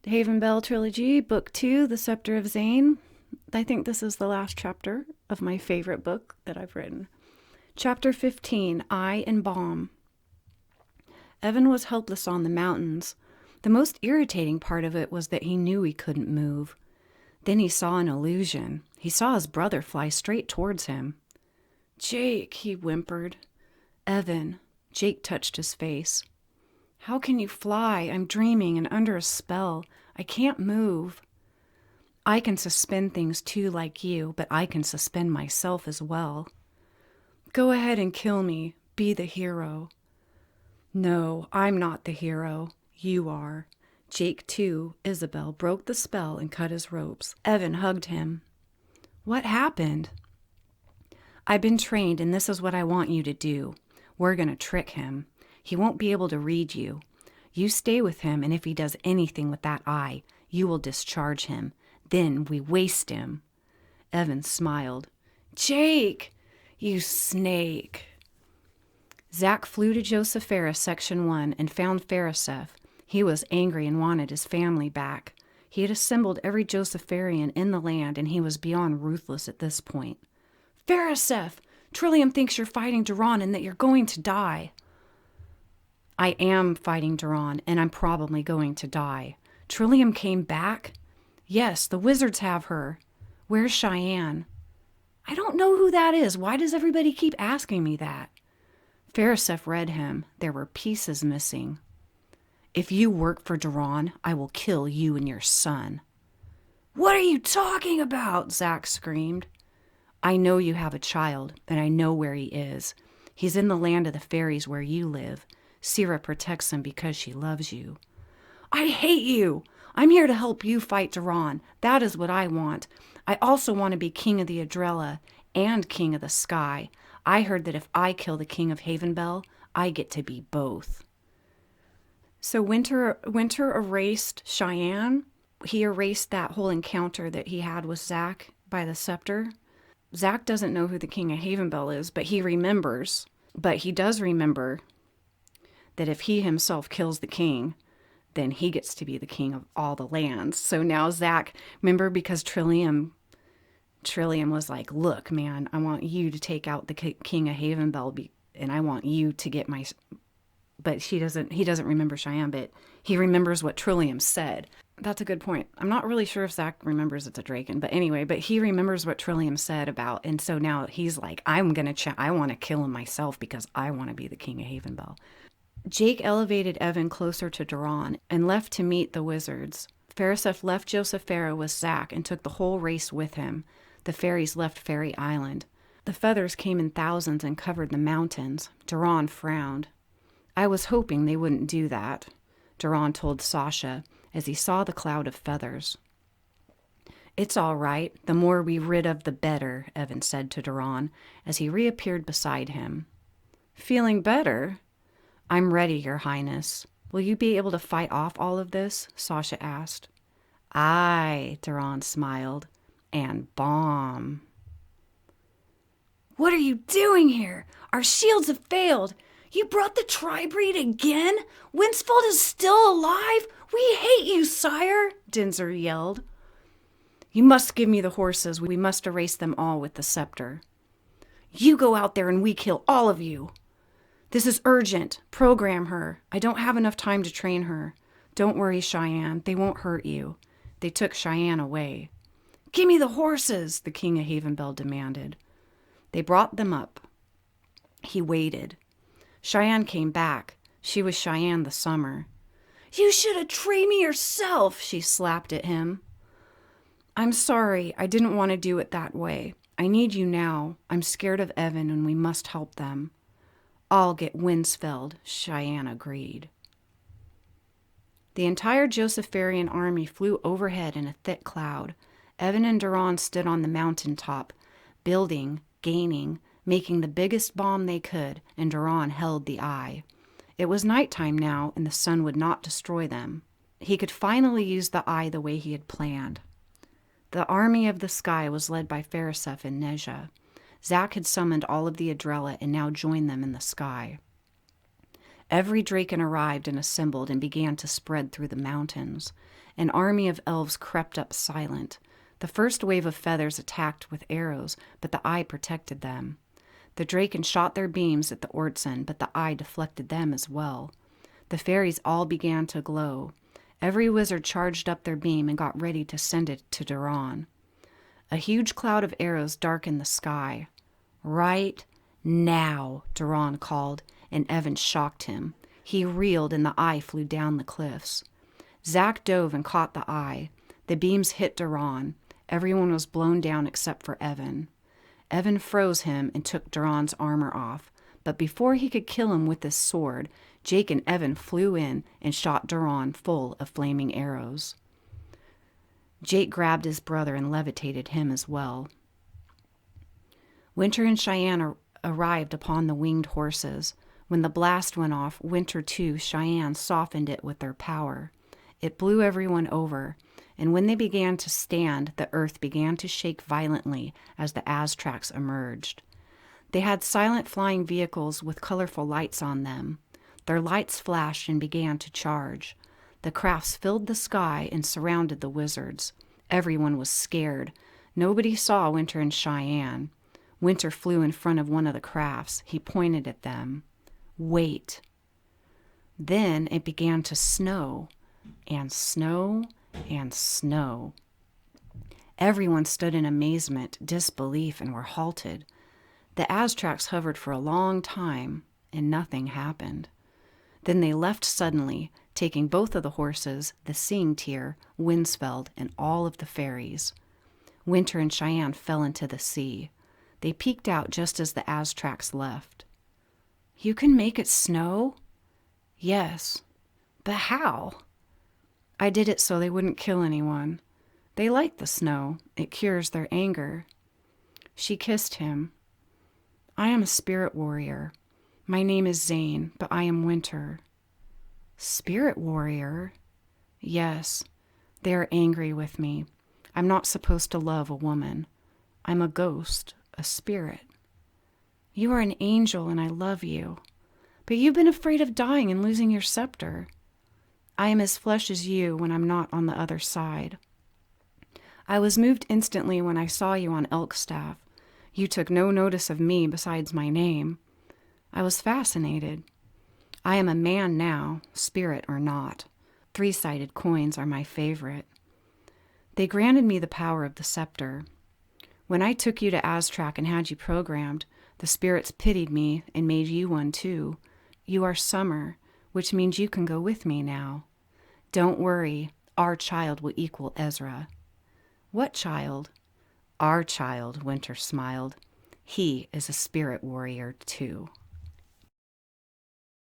Haven Bell Trilogy, Book 2, The Scepter of Zane. I think this is the last chapter of my favorite book that I've written. Chapter 15, Eye and Balm. Evan was helpless on the mountains. The most irritating part of it was that he knew he couldn't move. Then he saw an illusion. He saw his brother fly straight towards him. "Jake," he whimpered. "Evan." Jake touched his face. "How can you fly? I'm dreaming and under a spell. I can't move." "I can suspend things too, like you, but I can suspend myself as well." "Go ahead and kill me. Be the hero." "No, I'm not the hero. You are." Jake, too, Isabel, broke the spell and cut his ropes. Evan hugged him. "What happened?" "I've been trained, and this is what I want you to do. We're going to trick him. He won't be able to read you. You stay with him, and if he does anything with that eye, you will discharge him. Then we waste him." Evan smiled. "Jake, you snake." Zach flew to Joseph Ferris, Section 1, and found Farisef. He was angry and wanted his family back. He had assembled every Josepharian in the land, and he was beyond ruthless at this point. "Farisef, Trillium thinks you're fighting Duran and that you're going to die." "I am fighting Duran, and I'm probably going to die. Trillium came back?" "Yes, the wizards have her." "Where's Cheyenne?" "I don't know who that is. Why does everybody keep asking me that?" Farisef read him. There were pieces missing. "If you work for Duran, I will kill you and your son." "What are you talking about?" Zach screamed. "I know you have a child, and I know where he is. He's in the land of the fairies where you live. Syrah protects him because she loves you." "I hate you! I'm here to help you fight Duran. That is what I want. I also want to be king of the Adrella and king of the sky. I heard that if I kill the king of Havenbell, I get to be both." So Winter erased Cheyenne. He erased that whole encounter that he had with Zach by the scepter. Zach doesn't know who the king of Havenbell is, but he remembers. But he does remember that if he himself kills the king, then he gets to be the king of all the lands. So now Zach, remember, because Trillium was like, "Look, man, I want you to take out the king of Havenbell, and I want you to get my..." But he doesn't remember Cheyenne, but he remembers what Trillium said. That's a good point. I'm not really sure if Zach remembers it's a Draken, but anyway, but he remembers what Trillium said about, and so now he's like, I want to kill him myself because I want to be the king of Havenbell. Jake elevated Evan closer to Duran and left to meet the wizards. Farisef left Joseph Farah with Zach and took the whole race with him. The fairies left Fairy Island. The feathers came in thousands and covered the mountains. Duran frowned. "I was hoping they wouldn't do that," Duran told Sasha as he saw the cloud of feathers. "It's all right. The more we rid of, the better," Evan said to Duran as he reappeared beside him. "Feeling better?" "I'm ready, Your Highness." "Will you be able to fight off all of this?" Sasha asked. "Aye," Duran smiled. "And bomb." "What are you doing here? Our shields have failed. You brought the tri-breed again? Winsfold is still alive? We hate you, sire," Dinser yelled. "You must give me the horses. We must erase them all with the scepter." "You go out there and we kill all of you." "This is urgent. Program her. I don't have enough time to train her." "Don't worry, Cheyenne. They won't hurt you." They took Cheyenne away. "Give me the horses," the king of Havenbell demanded. They brought them up. He waited. Cheyenne came back. She was Cheyenne the Summer. "You should have trained me yourself," she slapped at him. "I'm sorry. I didn't want to do it that way. I need you now. I'm scared of Evan and we must help them." "I'll get Winsfeld," Cheyenne agreed. The entire Josepharian army flew overhead in a thick cloud. Evan and Duran stood on the mountain top, building, gaining, making the biggest bomb they could, and Duran held the eye. It was nighttime now, and the sun would not destroy them. He could finally use the eye the way he had planned. The army of the sky was led by Farisef and Neja. Zach had summoned all of the Adrella and now joined them in the sky. Every Draken arrived and assembled and began to spread through the mountains. An army of elves crept up silent. The first wave of feathers attacked with arrows, but the eye protected them. The Draken shot their beams at the Ortson, but the eye deflected them as well. The fairies all began to glow. Every wizard charged up their beam and got ready to send it to Duran. A huge cloud of arrows darkened the sky. "Right now," Duran called, and Evan shocked him. He reeled, and the eye flew down the cliffs. Zack dove and caught the eye. The beams hit Duran. Everyone was blown down except for Evan. Evan froze him and took Duran's armor off, but before he could kill him with his sword, Jake and Evan flew in and shot Duran full of flaming arrows. Jake grabbed his brother and levitated him as well. Winter and Cheyenne arrived upon the winged horses. When the blast went off, Winter too, Cheyenne softened it with their power. It blew everyone over, and when they began to stand, the earth began to shake violently as the Aztracs emerged. They had silent flying vehicles with colorful lights on them. Their lights flashed and began to charge. The crafts filled the sky and surrounded the wizards. Everyone was scared. Nobody saw Winter and Cheyenne. Winter flew in front of one of the crafts. He pointed at them. "Wait." Then it began to snow, and snow, and snow. Everyone stood in amazement, disbelief, and were halted. The Aztracs hovered for a long time, and nothing happened. Then they left suddenly, taking both of the horses, the Seeing Tear, Windsfeld, and all of the fairies. Winter and Cheyenne fell into the sea. They peeked out just as the Aztracs left. "You can make it snow?" "Yes." "But how?" "I did it so they wouldn't kill anyone. They like the snow. It cures their anger." She kissed him. "I am a spirit warrior. My name is Zane, but I am Winter." "Spirit warrior?" "Yes. They are angry with me. I'm not supposed to love a woman. I'm a ghost, a spirit." "You are an angel and I love you. But you've been afraid of dying and losing your scepter." "I am as flesh as you when I'm not on the other side. I was moved instantly when I saw you on Elkstaff. You took no notice of me besides my name. I was fascinated. I am a man now, spirit or not. 3-sided coins are my favorite. They granted me the power of the scepter. When I took you to Aztrac and had you programmed, the spirits pitied me and made you one too. You are Summer, which means you can go with me now. Don't worry, our child will equal Ezra." "What child?" "Our child," Winter smiled. "He is a spirit warrior too."